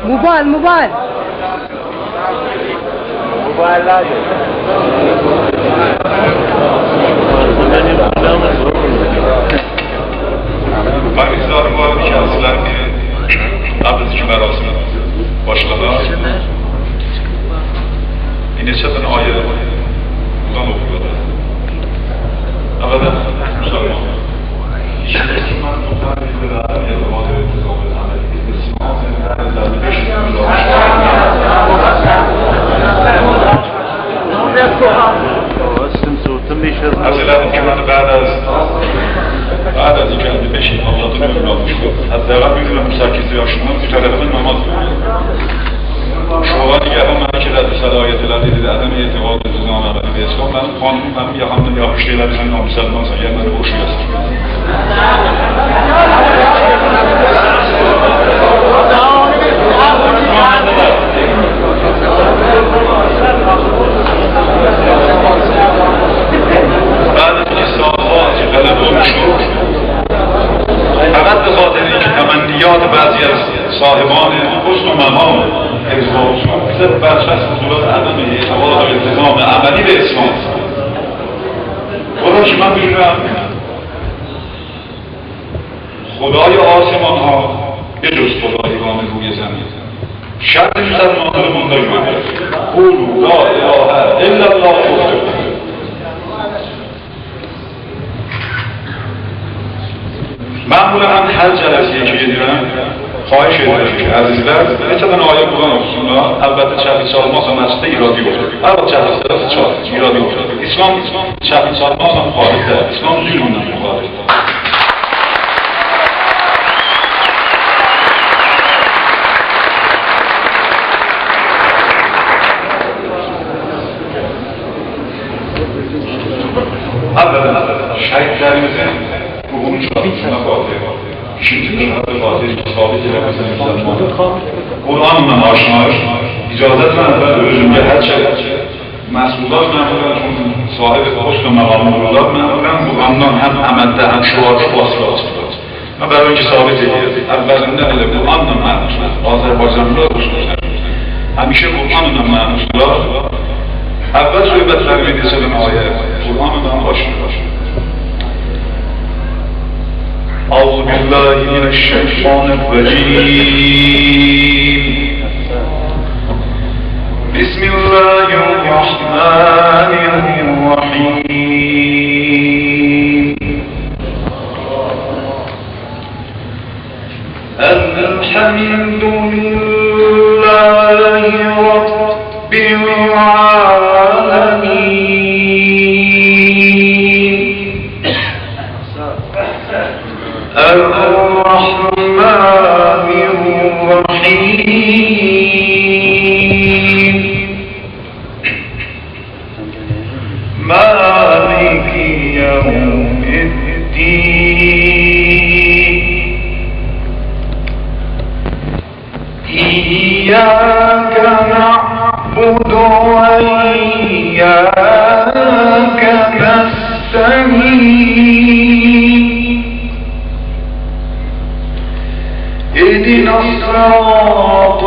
موبایل من اظهار بارم که اصلا قبل از که مراسم başladı. Yine çatın ayı buradan okuyordu. Avada Müslüman. Hazırladım ki bunu بعد از اینکه بشین حالات نمی‌دونم حداقل می‌دونم 8 yaşında mütalebinin namaz شما دیگران من که در صلاحیت لدید عدم اعتقاد به نظام عملی به اسلام من قانون من یقام یا هشته لدید نامسلمان سن یعنی من خوشی هستم بعد از اینکه سالها که غلبه شد فقط به خاطر اینکه تمنیات بعضی از صاحبان حسن و مقام اظهار شد صرف برچسب حضورات عدم اعتقاد و التزام عملی به اسلام خدا که من می‌دونم خدای آسمان ها به جز خدایگان روی زمین شرط مسلمان رو منتج کرد قولوا لا اله الا الله گفته معمولا من هر جلسه‌ای که می‌دونم خواهش دارم که عزیزlar مثلا آیه قرآن okusunlar. البته چرخی سالماس هم مسجد ایرادی افتاد. البته چرخی سالماس ایرادی افتاد. اسلام چرخی سالماس هم خارجه. اسلام ظلم نمی‌کنه. اولا شهیدlerimizin ruhunu çağrısına bağlı. İkinci şahı bazı sabit edemezsiniz. Kur'an'la aşinayız. İcazet ben özümde her şey məsulat məmurlar üçün sahib post və məqamlarlar məmurlar Kur'an'dan həm əməldə, həm şuarda vasıflar çıxır. Və bəli ki, sabit edir. Əvvəlindən elə Kur'an'la mənuslar, Azərbaycanlılar xüsusən. Həmişə Kur'an'la mənuslar. Əvvəl söhbətlərimi desələn ayə, Kur'an'la başlayır. أعوذ بالله من الشيطان الرجيم بسم الله الرحمن الرحيم الحمد لله رب العالمين الرحمن الرحيم مالك يوم الدين إياك نعبد وإياك نستعين اهدنا الصراط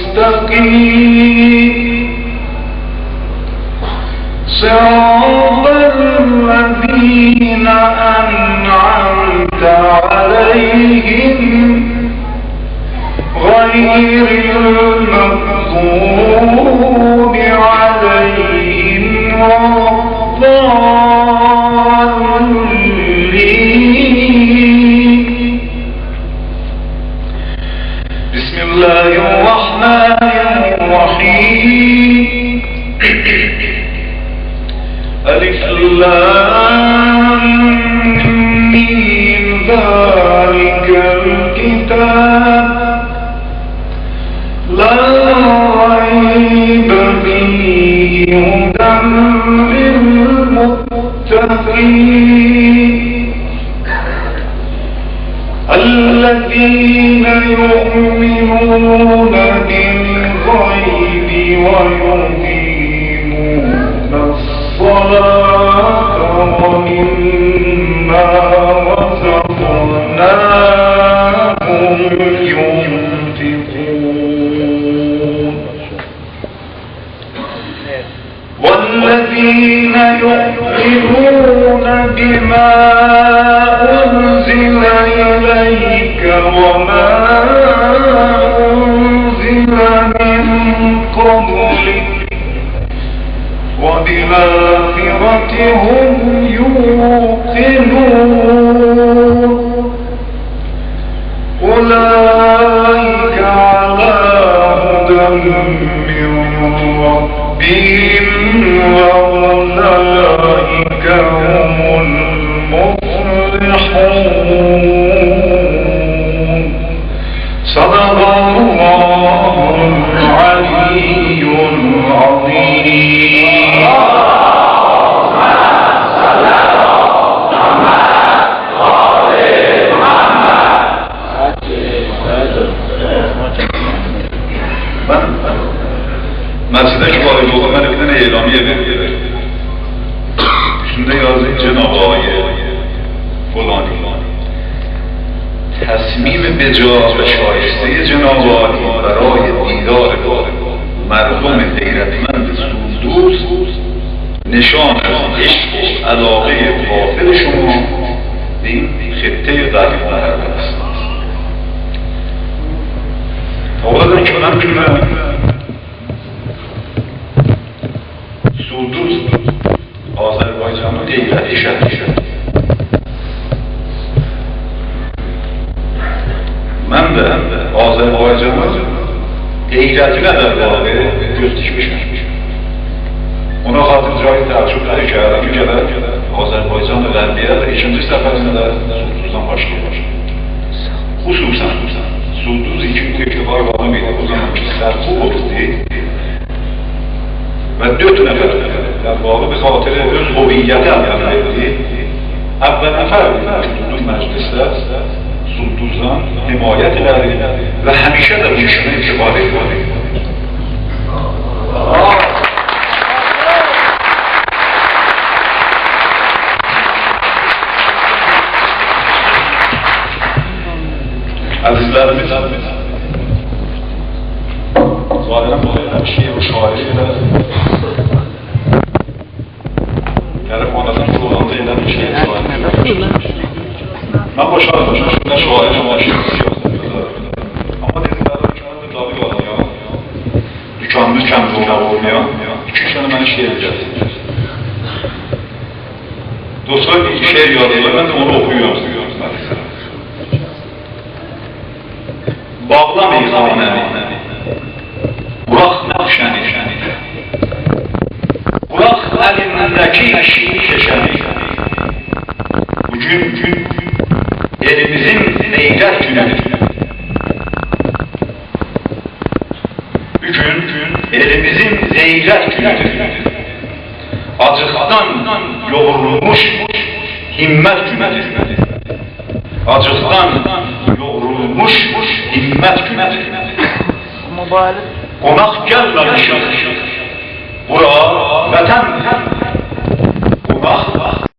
المستقيم صراط الذين أنعمت عليهم غير المغضوب عليهم ولا الضالين بسم الله الرحمن الرحيم ألف لام ميم ذلك الكتاب لا ريب فيه هدى للمتقين الذين يؤمنون بالغيب ويقيمون الصلاة ومما مما رزقناهم ينفقون والذين يؤمنون بما أنزل إليك وما أنزل من قبلك وبالآخرة هم يوقنون أولئك على هدى من ربهم وأولئك هم المفلحون صدق الله العلي العظيم. مسئله که وارد بکنم من بدون اعلامیه بگیره شونده یازه جناب آقای فلانی تصمیم بجا و شایسته جناب آقای برای دیدار مردم غیرتمند سودوز نشان از عشق و علاقه واقع شما به این خطه غریب محرم است. اولا که من کنم سودوز آذربایجان و غیرتی شد من به آذربایجان غیرتی ندار واقع دوستش بشم اونا خاطر جای تعجب نکردم که آذربایجان و غربیه در ایشونجی سفرinde de Suuduz'dan başlıyor. Hususen Suuduz ikinci varlığı mıydı? O zamanki Serkup değil. Ve 4 nefer yani bağlı bir hatırı öz huviyeti anlamına ettiği evvel nefer Suuduz mecliste Suuduz'dan himayet ederdi ve hemişe de bu işine itibar ediyordu. Azizlerimiz zaten bu şiir ve şairiyle telefonlardan kullandığı ile bir şiir şairi. Ben boşardım, şurada şairi başlıyor. Ama dedikleri dükkanın bir tabi olmuyor. Dükkan olmuyor. 2-3 tane bana şiir edeceğiz. Dostlar bir şiir yazıyorlar, ben de onu okuyorum. Bağlamayız anemi, bırak nakşeni, bırak elindeki şişeni. Bugün elimizin neyler günüdür. Bugün elimizin zeyret günüdür. Acıktan yoğrulmuş himmet günüdür. Acıktan yoğrulmuş himmet günüdür. Konak gelmemişim. Bura vatan